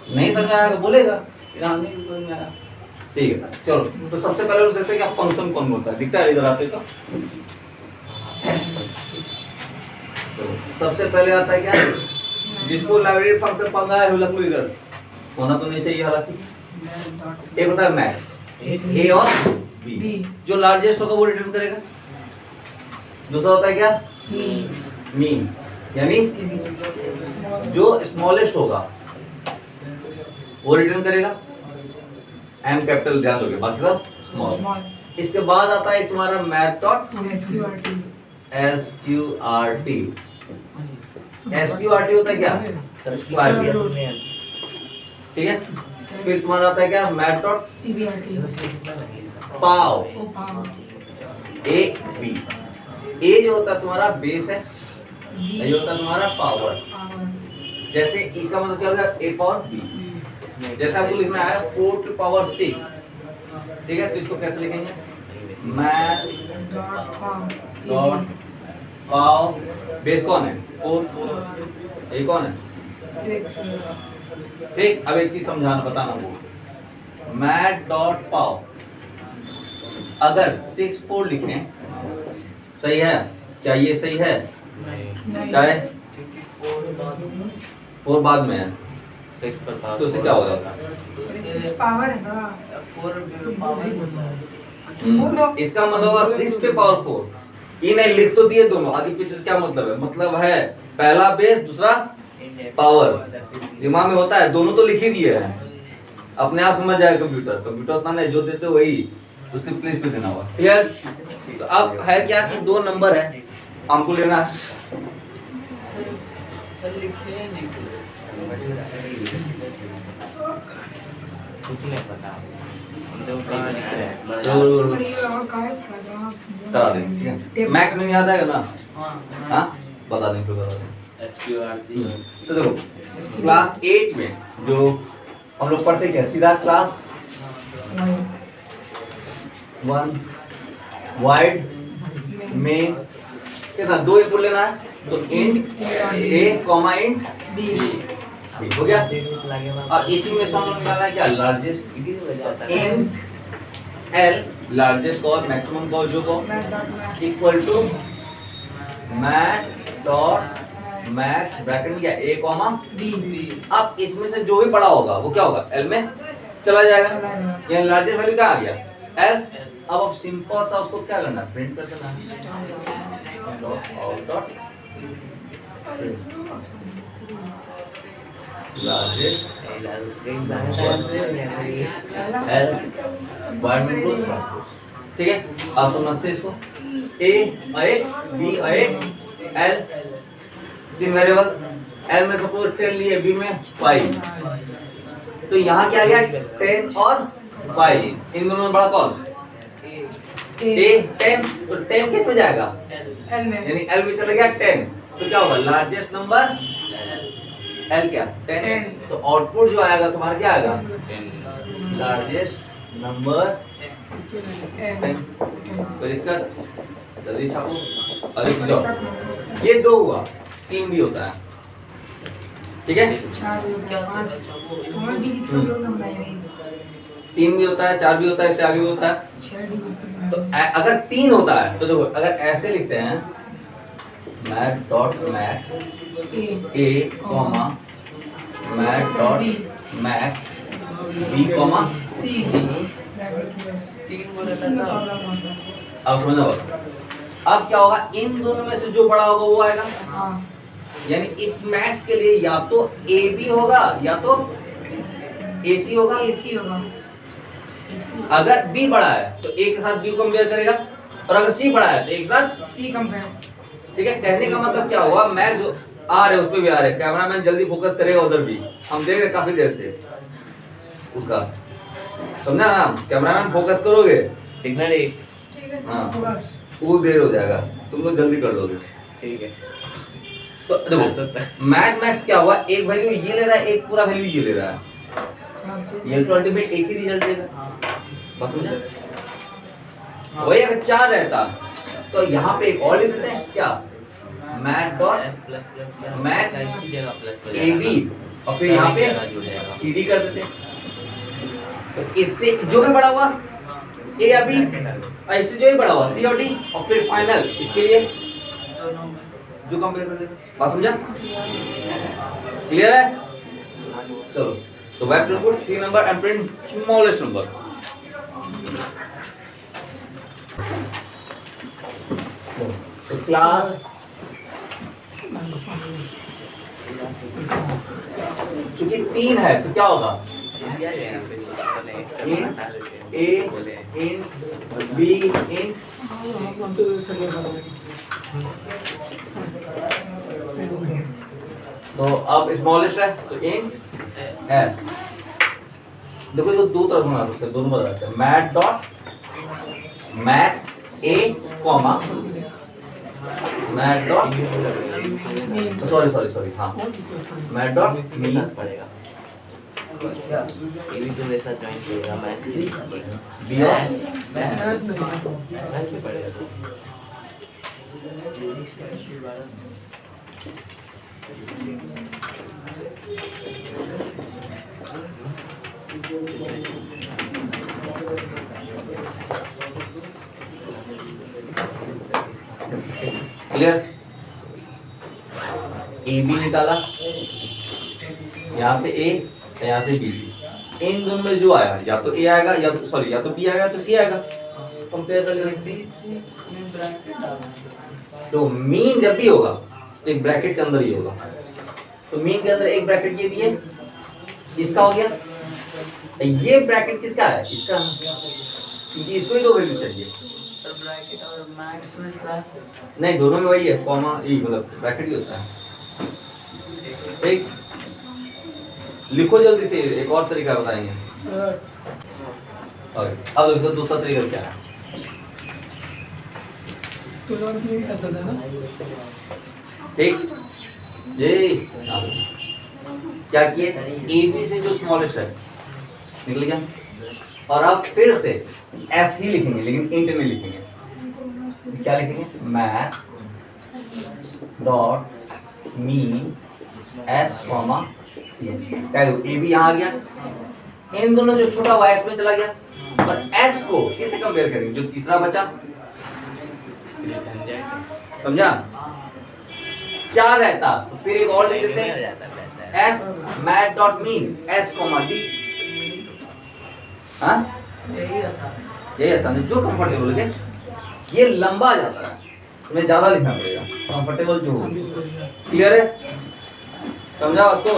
नहीं समझ में आएगा बोलेगा, हाँ नहीं समझ में आया, ठीक है। चलो तो सबसे पहले लोग देखते हैं क्या फंक्शन कौन होता है, दिखता है इधर आते तो सबसे पहले आता है क्या, जिसको लाइब्रेरी फंक्शन पंगा है वो लग लो इधर, होना तो नहीं चाहिए हालांकि। एक होता है मैक्स, ए और बी, जो लार्जेस्ट होगा वो रिटर्न करेगा। दूसरा होता है क्या, मीन, यानी जो स्मॉलेस्ट होगा वो रिटर्न करेगा, एम कैपिटल ध्यान दोगे, बाकी सब स्मॉल। इसके बाद आता है तुम्हारा मैथ डॉट एसक्यूआरटी। एसक्यूआरटी होता है क्या, ठीक है। फिर तुम्हारा आता है क्या, math dot pow A B. A जो होता है तुम्हारा बेस है, ये होता है तुम्हारा पावर। जैसे इसका मतलब क्या होगा, ए पावर बी। जैसे आपको लिखना है 4 टू पावर 6, ठीक है, तो इसको कैसे लिखेंगे, मैथ डॉट पाव, बेस कौन है 4, ये कौन है 6, ठीक। अब एक चीज समझाना बताना वो, मैथ डॉट पाव अगर 6 4 लिखें सही है क्या, ये सही है क्या है, 4 बाद में है 6 पर पावर, तो उससे क्या हो जाता है, 6 पावर है ना 4 पावर। इसका मतलब होगा 6 पे पावर 4। ये नहीं लिख तो दिए दोनों, आगे पीछे से क्या मतलब है, मतलब है पहला बेस दूसरा पावर, दिमाग में होता है, दोनों तो लिख ही दिए हैं, अपने आप समझ जाए कंप्यूटर। कंप्यूटर उतना नहीं, जो देते वही उससे प्लेस पे देना हुआ, क्लियर। तो अब है क्या कि 2 नंबर है हमको लेना है, सर लिखे नहीं कुछ नहीं पता, करा देंगे, ठीक है। मैक्स में याद आएगा ना, हाँ बता देंगे, फिर बता देंगे। तो देखो क्लास 8 में जो हम लोग पढ़ते क्या, सीधा क्लास 1 वाइड में कितना 2 इनपुट लेना है, तो इंट ए कॉमा इंट बी हो गया। और इसी में हम लोग निकालना है क्या, लार्जेस्ट इंट एल, लार्जेस्ट को और मैक्सिमम को जो को equal to math dot max bracket में क्या ए कॉमा बी। अब इसमें से जो भी बड़ा होगा वो क्या होगा, एल में चला जाएगा, ये लार्जेस्ट वैल्यू क्या आ गया एल। अब सिंपल सा उसको क्या करना है, प्रिंट कर देना है, dot out dot largest L wide में क्लोज, ठीक है। आप समझते इसको, A B L, 3 variable, L में सपोज 10 लिए, बी में 5, तो यहाँ क्या आ गया 10 और 5, इन दोनों में बड़ा कौन, ए 10, तो 10 किस में जाएगा एल में, यानी एल में चला गया 10, तो क्या होगा लार्जेस्ट नंबर एल क्या 10, तो आउटपुट जो आएगा तुम्हारा क्या आएगा लार्जेस्ट नंबर 10। कोई दिक्कत, जल्दी छापो, अरे जाओ, ये 2 हुआ, 3 भी होता है, ठीक है, 3 भी होता है, 4 भी होता है, इससे आगे भी होता है। तो अगर 3 होता है तो देखो, अगर ऐसे लिखते हैं math dot max A comma math dot max B comma C, अब समझो, अब क्या होगा, इन दोनों में से जो बड़ा होगा वो आएगा, यानी इस मैक्स के लिए या तो ए बी होगा या तो ए सी होगा। अगर बी बड़ा है तो ए के साथ बी को कंपेयर करेगा, और अगर सी बड़ा है तो एक साथ सी कंपेयर, ठीक है। कहने का मतलब क्या हुआ, मैक्स जो आ रहे उस पे भी आ रहे, कैमरामैन जल्दी फोकस करेगा उधर भी, हम देख रहे काफी देर से उसका, समझा ना, कैमरामैन फोकस करोगे ठीक ना, नहीं हाँ वो देर हो जाएगा, तुम लोग जल्दी कर लोगे, ठीक है। तो देखो मैक्स क्या हुआ, एक वैल्यू ये ले रहा है, एक पूरा वैल्यू ये ले रहा है, ये तो अल्टीमेट एक ही रिजल्ट देगा, बस समझा। वही अगर 4 रहता तो यहाँ पे एक और लिख देते हैं क्या, math dot max A B और फिर यहाँ पे CD कर देते। तो इससे जो भी बड़ा हुआ A या B, और इससे जो भी बड़ा हुआ C और D, और फिर फाइनल इसके लिए दोनों में जो कंपेयर कर देगा। बात समझा? क्लियर है? चलो, so we have to put 3 number and print smallest number. तो क्लास चूंकि 3 है तो क्या होगा? int A int B int तो अब स्मॉलेस्ट है तो int S। देखो इसको दो तरह से बना सकते हैं, दोनों बदल सकते हैं। Math dot max A comma math dot sorry हाँ मैथ डॉट मीन पड़ेगा ये भी तो वैसा जॉइन करेगा मैथ बी और मैथ भी पड़ेगा तो क्लियर? ए बी निकाला, यहाँ से ए यहाँ से बी सी, इन दोनों में जो आया या तो ए आएगा या सॉरी या तो बी आएगा तो सी आएगा। कंपेयर कर लेंगे सी में ब्रैकेट डालना। तो मीन जब भी होगा तो एक ब्रैकेट के अंदर ही होगा। तो मीन के अंदर एक ब्रैकेट ये दिए, इसका हो गया, ये ब्रैकेट किसका है? इसका, क्योंकि इसको ही दो वैल्यू चाहिए। तो ब्रैकेट और मैक्स में स्लैश है। नहीं, दोनों में वही है, कॉमा ई मतलब ब्रैकेट ही होता है। एक लिखो जल्दी से, एक और तरीका बताएंगे। अब इसका दूसरा तरीका क्या है? ठीक, ये क्या किए, ए बी से जो स्मॉलेस्ट है निकल गया, और अब फिर से एस ही लिखेंगे लेकिन इंट में लिखेंगे। क्या लिखेंगे? Math dot mean S comma C. क्या ए बी यहाँ आ गया, इन दोनों जो छोटा हुआ एस में चला गया, और एस को किससे कंपेयर करेंगे? जो तीसरा बचा, समझा? 4 रहता तो फिर एक और लिख देते हैं, S math dot mean S comma D. हाँ, यही आसान है। यही आसान है, जो कंफर्टेबल है। ये लंबा जाता है, तुम्हें ज्यादा लिखना पड़ेगा, कंफर्टेबल जो हो। क्लियर है? समझा आपको?